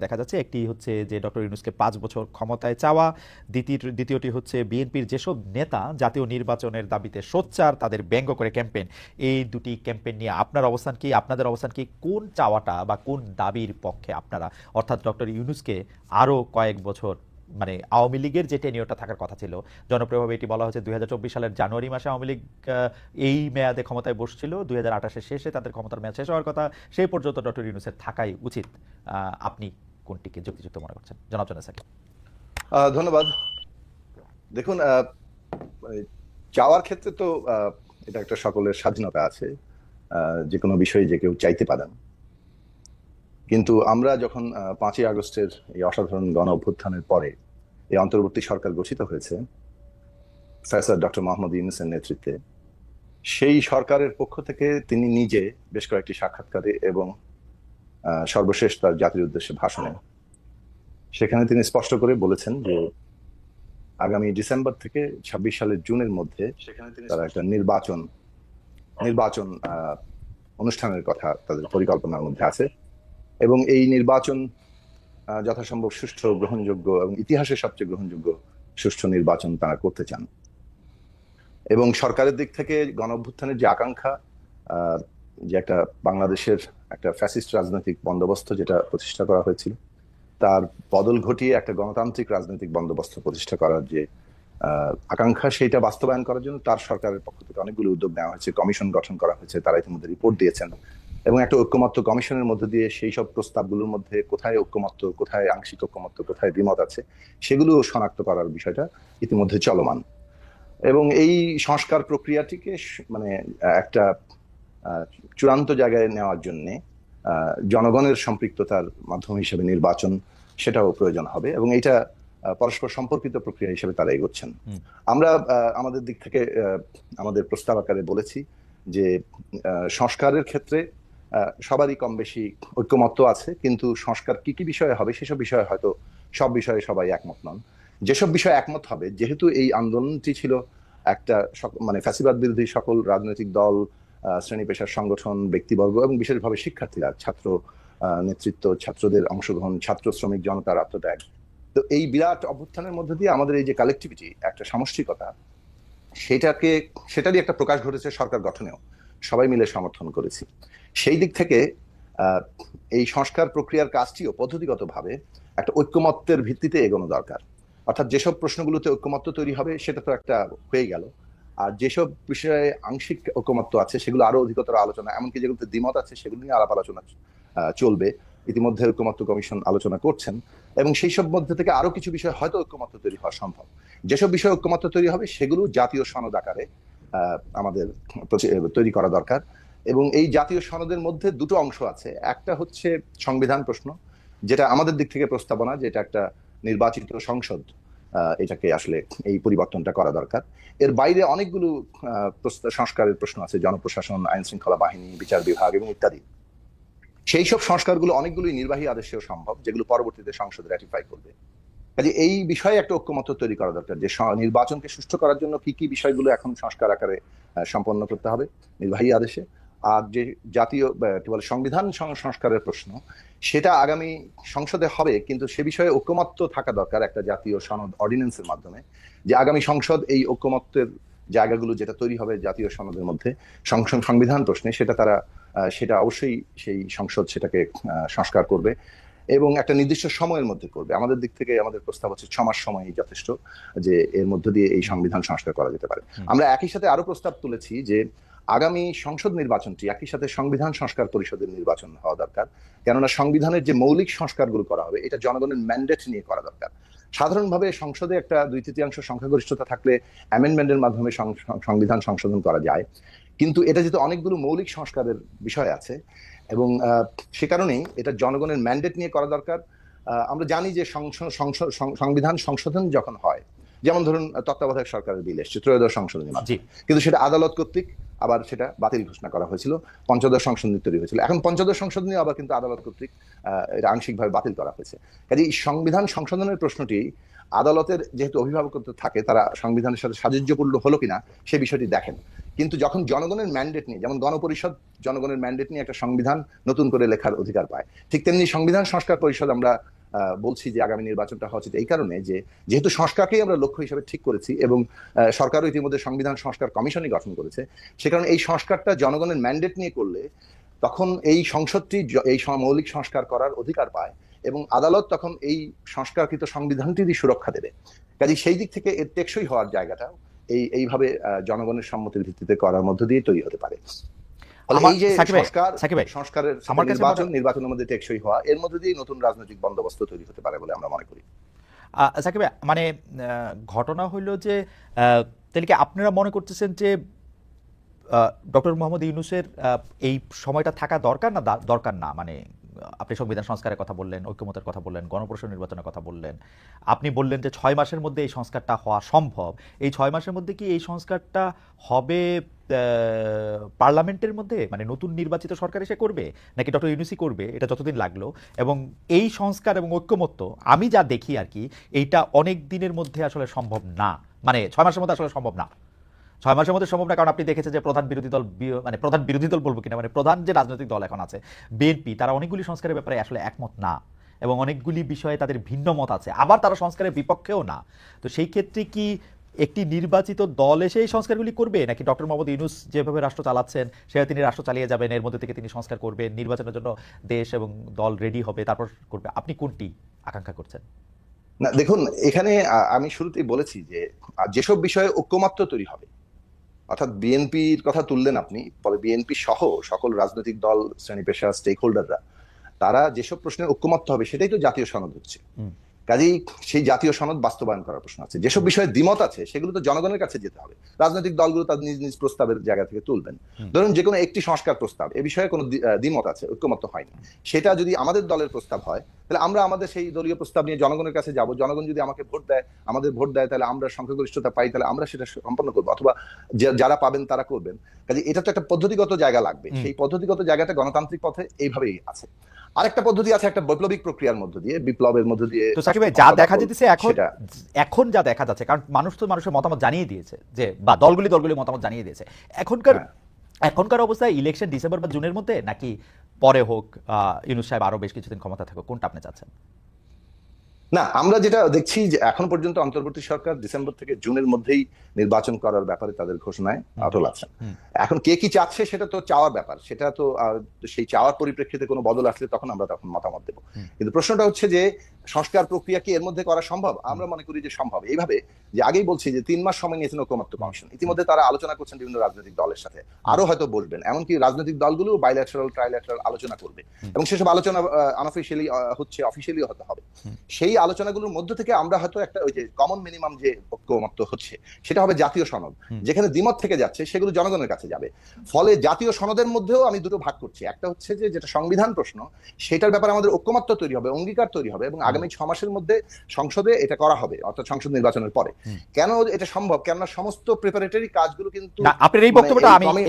দেখা যাচ্ছে একটি হচ্ছে যে ডক্টর ইউনূসকে ৫ বছর ক্ষমতায় চাওয়া, দ্বিতীয়টি হচ্ছে বিএনপির যেসব নেতা জাতীয় নির্বাচনের দাবিতে সোচ্চার, তাদের ব্যঙ্গ করে ক্যাম্পেইন। এই দুটি ক্যাম্পেইন নিয়ে আপনার অবস্থান কি, আপনাদের অবস্থান কি? কোন চাওয়াটা বা কোন দাবির পক্ষে আপনারা, অর্থাৎ ডক্টর ইউনূসকে আরো কয়েক বছর, মানে আওয়ামী লীগের যে টেনিওরটা থাকার কথা ছিল, জনপ্রিয়ভাবে এটি বলা হচ্ছে ২০২৪ সালের জানুয়ারি মাসে আওয়ামী লীগ এই মেয়াদে ক্ষমতায় বসছিল, ২০২৮-এর শেষে তাদের ক্ষমতার মেয়াদ শেষ হওয়ার কথা, সেই পর্যন্ত ডক্টর ইউনূসের থাকাই উচিত। আপনি কোনটিকে যুক্তিযুক্ত মনে করছেন, জনাব জোনেস সাকি? ধন্যবাদ। দেখুন, মানে চাওয়ার ক্ষেত্রে তো এটা একটা সকলের স্বাধীনতা আছে, যে কোনো বিষয়ে যে কেউ চাইতে পারেন। কিন্তু আমরা যখন ৫ই আগস্টের এই অসাধারণ গণ অভ্যুত্থানের পরে এই অন্তর্বর্তী সরকার গঠিত হয়েছে প্রফেসর ডক্টর মোহাম্মদ ইউনূসের নেতৃত্বে, সেই সরকারের পক্ষ থেকে তিনি নিজে বেশ কয়েকটি সাক্ষাৎকারে এবং সর্বশেষ তার জাতির উদ্দেশ্যে ভাষণে সেখানে তিনি স্পষ্ট করে বলেছেন যে আগামী ডিসেম্বর থেকে ২৬ সালের জুনের মধ্যে তারা একটা নির্বাচন অনুষ্ঠানের কথা তাদের পরিকল্পনার মধ্যে আছে, এবং এই নির্বাচন যথাসম্ভব সুষ্ঠু, গ্রহণযোগ্য এবং ইতিহাসের সবচেয়ে গ্রহণযোগ্য সুষ্ঠু নির্বাচন তারা করতে চান। এবং সরকারের দিক থেকে গণ অভ্যুত্থানের যে আকাঙ্ক্ষা, যে একটা বাংলাদেশের একটা ফ্যাসিস্ট রাজনৈতিক বন্দোবস্ত যেটা প্রতিষ্ঠা করা হয়েছিল, তার বদল ঘটিয়ে একটা গণতান্ত্রিক রাজনৈতিক বন্দোবস্ত প্রতিষ্ঠা করার যে আকাঙ্ক্ষা, সেইটা বাস্তবায়ন করার জন্য তার সরকারের পক্ষ থেকে অনেকগুলো উদ্যোগ নেওয়া হয়েছে, কমিশন গঠন করা হয়েছে, তারা ইতিমধ্যে রিপোর্ট দিয়েছেন, এবং একটা ঐক্যমত্য কমিশনের মধ্যে দিয়ে সেই সব প্রস্তাবগুলোর মধ্যে কোথায় ঐক্যমত্য, কোথায় আংশিক ঐক্যমত্য, কোথায় দ্বিমত আছে, সেগুলো শনাক্ত করার বিষয়টা ইতিমধ্যে চলমান। এবং এই সংস্কার প্রক্রিয়াটিকে মানে একটা চূড়ান্ত জায়গায় নেওয়ার জন্যে জনগণের সম্পৃক্ততার মাধ্যম হিসেবে নির্বাচন, সেটাও প্রয়োজন হবে, এবং এইটা পরস্পর সম্পর্কিত প্রক্রিয়া হিসেবে তারা এগোচ্ছেন। আমরা আমাদের দিক থেকে আমাদের প্রস্তাব আকারে বলেছি যে সংস্কারের ক্ষেত্রে সবারই কম বেশি ঐক্যমত্য আছে, কিন্তু সংস্কার কি কি বিষয়ে হবে সেসব বিষয়ে হয়তো সব বিষয়ে সবাই একমত নন। যেসব বিষয়ে একমত হবে, যেহেতু এই আন্দোলনটি ছিল একটা মানে ফ্যাসিবাদ বিরোধী সকল রাজনৈতিক দল, শ্রেণী পেশার সংগঠন, ব্যক্তিবর্গ এবং বিশেষভাবে শিক্ষার্থীরা, ছাত্র নেতৃত্ব, ছাত্রদের অংশগ্রহণ, ছাত্র শ্রমিক জনতার আত্মত্যাগ, তো এই বিরাট অভ্যুত্থানের মধ্যে দিয়ে আমাদের এই যে কালেকটিভিটি, একটা সামষ্টিকতা, সেটারই একটা প্রকাশ ঘটেছে সরকার গঠনেও, সবাই মিলে সমর্থন করেছি। সেই দিক থেকে এই সংস্কার প্রক্রিয়ার কাজটিও পদ্ধতিগতভাবে একটা ঐক্যমত্যের ভিত্তিতে এগোনো দরকার। অর্থাৎ যেসব প্রশ্নগুলোতে ঐক্যমত্য তৈরি হবে সেটা তো একটা হয়ে গেল, আর যেসব বিষয়ে আংশিক ঐক্যমত্য আছে সেগুলো আরো অধিকতর আলোচনা, এমনকি যেগুলোতে দ্বিমত আছে সেগুলো নিয়ে আলাপ আলোচনা চলবে। ইতিমধ্যে ঐক্যমত্য কমিশন আলোচনা করছেন, এবং সেই সব মধ্যে থেকে আরো কিছু বিষয় হয়তো ঐক্যমত্য তৈরি হওয়া সম্ভব। যেসব বিষয়ে ঐক্যমত্য তৈরি হবে সেগুলো জাতীয় সনদ আকারে আমাদের তৈরি করা দরকার। এবং এই জাতীয় সনদের মধ্যে দুটো অংশ আছে, একটা হচ্ছে সংবিধান প্রশ্ন, যেটা আমাদের দিক থেকে প্রস্তাবনা, যেটা একটা নির্বাচিত সংসদ, এটাকে আসলে এই পরিবর্তনটা করা দরকার। এর বাইরে অনেকগুলো সংস্কারের প্রশ্ন আছে, জনপ্রশাসন, আইন শৃঙ্খলা বাহিনী, বিচার বিভাগ এবং ইত্যাদি। সেই সব সংস্কারগুলো অনেকগুলোই নির্বাহী আদেশেও সম্ভব, যেগুলো পরবর্তীতে সংসদ র্যাটিফাই করবে। কাজে এই বিষয়ে একটা ঐক্যমত্য তৈরি করা দরকার, যে নির্বাচনকে সুষ্ঠু করার জন্য কি কি বিষয়গুলো এখন সংস্কার আকারে সম্পন্ন করতে হবে নির্বাহী আদেশে। আর যে জাতীয় কি বলে সংবিধান সংস্কারের প্রশ্ন, সেটা আগামী সংসদে হবে, কিন্তু সে বিষয়ে ঐক্যমত্য থাকা দরকার একটা জাতীয় সনদ অর্ডিন্যান্সের মাধ্যমে, যে আগামী সংসদ এই ঐক্যমত্যের জায়গাগুলো যেটা তৈরি হবে জাতীয় সনদের মধ্যে সংবিধান প্রশ্নে, সেটা অবশ্যই সেই সংসদ সেটাকে সংস্কার করবে, এবং একটা নির্দিষ্ট সময়ের মধ্যে করবে। আমাদের দিক থেকে আমাদের প্রস্তাব হচ্ছে 6 মাস সময়ই যথেষ্ট, যে এর মধ্য দিয়ে এই সংবিধান সংস্কার করা যেতে পারে। আমরা একই সাথে আরো প্রস্তাব তুলেছি যে আগামী সংসদ নির্বাচনটি একই সাথে সংবিধান সংস্কার পরিষদের নির্বাচন হওয়া দরকার, কেননা সংবিধানের যে মৌলিক সংস্কারগুলো করা হবে এটা জনগণের ম্যান্ডেট নিয়ে করা দরকার। সাধারণভাবে সংসদে একটা 2/3 সংখ্যাগরিষ্ঠতা থাকলে অ্যামেন্ডমেন্টের মাধ্যমে সংবিধান সংশোধন করা যায়, কিন্তু এটা যেহেতু অনেকগুলো মৌলিক সংস্কারের বিষয় আছে, এবং সে কারণেই এটা জনগণের ম্যান্ডেট নিয়ে করা দরকার। আমরা জানি যে সংবিধান সংশোধন যখন হয়, যেমন ধরুন তত্ত্বাবধায়ক সরকারের বিল এসছে ত্রয়োদশ সংশোধনী মাধ্যমে, কিন্তু সেটা আদালত কর্তৃক আবার সেটা বাতিল ঘোষণা করা হয়েছিল, পঞ্চদশ সংশোধনী তৈরি হয়েছিল, এখন পঞ্চদশ সংশোধনী আবার কিন্তু আদালত কর্তৃক এটা আংশিকভাবে বাতিল করা হয়েছে। কাজে সংবিধান সংশোধনের প্রশ্নটি আদালতের যেহেতু অভিভাবকত্ব থাকে, তারা সংবিধানের সাথে সাযুজ্যপূর্ণ হলো কিনা সে বিষয়টি দেখেন। কিন্তু যখন জনগণের ম্যান্ডেট নিয়ে, যেমন গণপরিষদ জনগণের ম্যান্ডেট নিয়ে একটা সংবিধান নতুন করে লেখার অধিকার পায়, ঠিক তেমনি সংবিধান সংস্কার পরিষদ আমরা বলছি যে আগামী নির্বাচনটা হওয়া উচিত এই কারণে যে যেহেতু সংস্কারকেই আমরা লক্ষ্য হিসেবে ঠিক করেছি এবং সরকারও ইতিমধ্যে সংবিধান সংস্কার কমিশনই গঠন করেছে, সে কারণে এই সংস্কারটা জনগণের ম্যান্ডেট নিয়ে করলে তখন এই সংসদটি এই মৌলিক সংস্কার করার অধিকার পায় এবং আদালত তখন এই সংস্কারকৃত সংবিধানটিরই সুরক্ষা দেবে। কাজে সেই দিক থেকে এর টেকসই হওয়ার জায়গাটা এইভাবে জনগণের সম্মতির ভিত্তিতে করার মধ্য দিয়ে তৈরি হতে পারে। এই যে সংস্কারের নির্বাচনের মধ্যে টেকসই হওয়া, এর মধ্যে দিয়ে নতুন রাজনৈতিক বন্দোবস্ত তৈরি হতে পারে বলে আমরা মনে করি। সাকিব ভাই, মানে ঘটনা হইল যে তাহলে কি আপনারা মনে করতেছেন যে ডক্টর মোহাম্মদ ইউনূসের এই সময়টা থাকা দরকার না দরকার না? মানে আপনি সংবিধান সংস্কারের কথা বললেন, ঐক্যমতের কথা বললেন, গণপরিষদ নির্বাচনের কথা বললেন, আপনি বললেন যে 6 মাসের মধ্যে এই সংস্কারটা হওয়া সম্ভব। এই 6 মাসের মধ্যে কি এই সংস্কারটা হবে পার্লামেন্টের মধ্যে, মানে নতুন নির্বাচিত সরকার এসে করবে, নাকি ডক্টর ইউনূসই করবে? এটা যতদিন লাগলো, এবং এই সংস্কার এবং ঐক্যমত্য আমি যা দেখি আর কি, এইটা অনেক দিনের মধ্যে আসলে সম্ভব না, মানে 6 মাসের মধ্যে আসলে সম্ভব না। 6 মাসের মধ্যে সম্ভব না, কারণ আপনি দেখেছেন যে প্রধান বিরোধী দল বলবো কিনা, মানে প্রধান যে রাজনৈতিক দল এখন আছে বিএনপি, তারা অনেকগুলি সংস্কারের ব্যাপারে আসলে একমত না এবং অনেকগুলি বিষয়ে তাদের ভিন্ন মত আছে, আবার তারা সংস্কারের বিপক্ষেও না। তো সেই ক্ষেত্রে কি একটি নির্বাচিত দল এসে এই সংস্কারগুলি করবে, নাকি ডক্টর মোহাম্মদ ইউনূস যেভাবে রাষ্ট্র চালাচ্ছেন সেভাবে তিনি রাষ্ট্র চালিয়ে যাবেন, এর মধ্যে থেকে তিনি সংস্কার করবেন, নির্বাচনের জন্য দেশ এবং দল রেডি হবে, তারপর করবে? আপনি কোনটি আকাঙ্ক্ষা করছেন? না দেখুন, এখানে আমি শুরুতেই বলেছি যে যেসব বিষয়ে ঐক্যমত্য তৈরি হবে, অর্থাৎ বিএনপির কথা তুললেন আপনি, ফলে বিএনপি সহ সকল রাজনৈতিক দল, শ্রেণী পেশা, স্টেক হোল্ডাররা, তারা যেসব প্রশ্নে ঐক্যমত্য হবে সেটাই তো জাতীয় সনদ হচ্ছে। কাজেই সেই জাতীয় সনদ বাস্তবায়ন করার প্রশ্ন আছে। যেসব বিষয়ে দ্বিমত আছে সেগুলো তো জনগণের কাছে যেতে হবে। রাজনৈতিক দলগুলো তাদের নিজ নিজ প্রস্তাবের জায়গা থেকে তুলবেন। ধরুন যে কোনো একটি সংস্কার প্রস্তাব, এ বিষয়ে কোনো দ্বিমত আছে, ঐক্যমত্য হয়নি, সেটা যদি আমাদের দলের প্রস্তাব হয়, তাহলে আমরা আমাদের সেই দলীয় প্রস্তাব নিয়ে জনগণের কাছে যাব। জনগণ যদি আমাকে ভোট দেয়, আমাদের ভোট দেয়, তাহলে আমরা সংখ্যাগরিষ্ঠতা পাই, তাহলে আমরা সেটা সম্পন্ন করবো, অথবা যারা পাবেন তারা করবেন। কাজে এটা তো একটা পদ্ধতিগত জায়গা লাগবে। সেই পদ্ধতিগত জায়গাটা গণতান্ত্রিক পথে এইভাবেই আছে। আরেকটা পদ্ধতি আছে একটা বৈপ্লবিক প্রক্রিয়ার মধ্য দিয়ে, বিপ্লবের মধ্য দিয়ে। তো সাকিব ভাই, যা দেখা যেতেছে এখন যা দেখা যাচ্ছে, কারণ মানুষ তো মানুষের মতামত জানিয়ে দিয়েছে, যে বা দলগুলি মতামত জানিয়ে দিয়েছে, এখনকার অবস্থায় ইলেকশন ডিসেম্বর বা জুনের মধ্যে, নাকি পরে হোক, ইউনূস সাহেব আরো বেশ কিছুদিন ক্ষমতা থাকুক, কোনটা আপনি চাচ্ছেন? না, আমরা যেটা দেখছি যে এখন পর্যন্ত অন্তর্বর্তী সরকার ডিসেম্বর থেকে জুনের মধ্যেই নির্বাচন করার ব্যাপারে তাদের ঘোষণায় অটল আছেন। এখন কে কি চাচ্ছে সেটা তো চাওয়ার ব্যাপার, সেটা তো সেই চাওয়ার পরিপ্রেক্ষিতে কোনো বদল আসলে তখন আমরা মতামত দেবো। কিন্তু প্রশ্নটা হচ্ছে যে সংস্কার প্রক্রিয়া কি এর মধ্যে করা সম্ভব? আমরা মনে করি যে সম্ভব, এইভাবে যে আগেই বলছি যে 3 মাস সময় নিয়েছেন ঐক্যমত্য কমিশন। ইতিমধ্যে তারা আলোচনা করছেন বিভিন্ন রাজনৈতিক দলের সাথে, আরো হয়তো বসবেন, এমনকি রাজনৈতিক দলগুলো বাইল্যাটারাল ট্রাইল্যাটারাল আলোচনা করবে, এবং সেসব আলোচনা আনঅফিশিয়ালি হচ্ছে, অফিশিয়ালিও হতে হবে। সেই আলোচনাগুলোর মধ্য থেকে আমরা হয়তো একটা ওই যে কমন মিনিমাম যে ঐক্যমত্য হচ্ছে সেটা হবে জাতীয় সনদ। যেখানে দ্বিমত থেকে যাচ্ছে সেগুলো জনগণের কাছে যাবে। ফলে জাতীয় সনদের মধ্যেও আমি দুটো ভাগ করছি। একটা হচ্ছে যে যেটা সংবিধান প্রশ্ন, সেটার ব্যাপারে আমাদের ঐক্যমত্য তৈরি হবে, অঙ্গীকার তৈরি হবে, এবং আগামী 6 মাসের মধ্যে সংসদে এটা করা হবে, অর্থাৎ সংসদ নির্বাচনের পরে। কেন এটা সম্ভব? কেননা সমস্ত প্রিপারেটরি কাজগুলো কিন্তু আপনার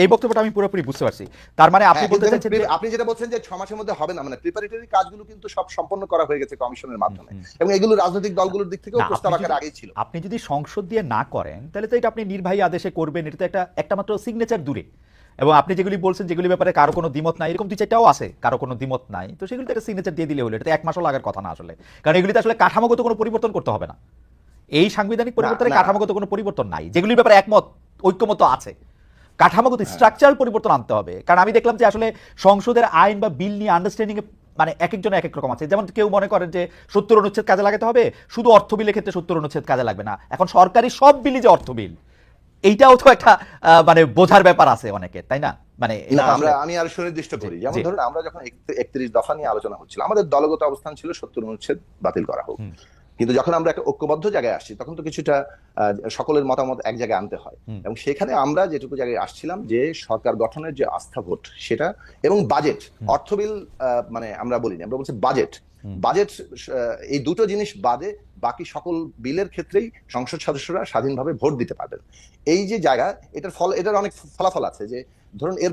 এই বক্তব্যটা আমি পুরোপুরি বুঝতে পারছি। তার মানে আপনি বলতে চাচ্ছেন যে আপনি যেটা বলছেন যে 6 মাসের মধ্যে হবে না, মানে প্রিপারেটরি কাজগুলো কিন্তু সব সম্পন্ন করা হয়ে গেছে কমিশনের মাধ্যমে, এবং এগুলো রাজনৈতিক দলগুলোর দিক থেকেও প্রস্তাব আকারে আগেই ছিল। আপনি যদি সংসদ দিয়ে না করেন, তাহলে তো এটা আপনি নির্বাহী আদেশে করবেন, এটা তো একটা মাত্র সিগনেচার দূরে। এবং আপনি যেগুলি বলছেন, যেগুলি ব্যাপারে কারো কোনো দ্বিমত নাই, এরকম 2-4টাও আছে কারো কোনো দ্বিমত নাই, তো সেগুলিতে একটা সিগনেচার দিয়ে দিলে হলো। এটা 1 মাসও লাগার কথা না আসলে, কারণ এগুলিতে আসলে কাঠামোগত কোনো পরিবর্তন করতে হবে না। এই সাংবিধানিক পরিবর্তনে কাঠামোগত কোনো পরিবর্তন নাই, যেগুলির ব্যাপারে ঐক্যমত আছে। কাঠামোগত স্ট্রাকচারাল পরিবর্তন আনতে হবে। কারণ আমি দেখলাম যে আসলে সংসদের আইন বা বিল নিয়ে আন্ডারস্ট্যান্ডিং মানে এক একজন এক এক রকম আছে। যেমন কেউ মনে করেন যে 70 অনুচ্ছেদ কাজে লাগাতে হবে, শুধু অর্থ বিলের ক্ষেত্রে 70 অনুচ্ছেদ কাজে লাগবে না। এখন সরকারি সব বিলই যে অর্থ বিল, এইটাও তো একটা মানে বোঝার ব্যাপার আছে অনেকের, তাই না? মানে আমি আরো সুনির্দিষ্ট করি, যেমন ধরুন আমরা যখন 31 দফা নিয়ে আলোচনা হচ্ছিল, আমাদের দলগত অবস্থান ছিল 70 অনুচ্ছেদ বাতিল করা হোক। কিন্তু যখন আমরা একটা ঐক্যবদ্ধ জায়গায় আসছি, তখন তো কিছুটা সকলের মতামত এক জায়গায় আনতে হয়, এবং সেখানে আমরা যেটুকু জায়গায় আসছিলাম যে সরকার গঠনের যে আস্থা ভোট সেটা, এবং বাজেট, অর্থ বিল মানে আমরা বলিনি, আমরা বলছি বাজেট, এই দুটো জিনিস বাদে বাকি সকল বিলের ক্ষেত্রেই সংসদ সদস্যরা স্বাধীনভাবে ভোট দিতে পারবেন। এই যে জায়গা, এটার অনেক ফলাফল আছে। যে ধরুন এর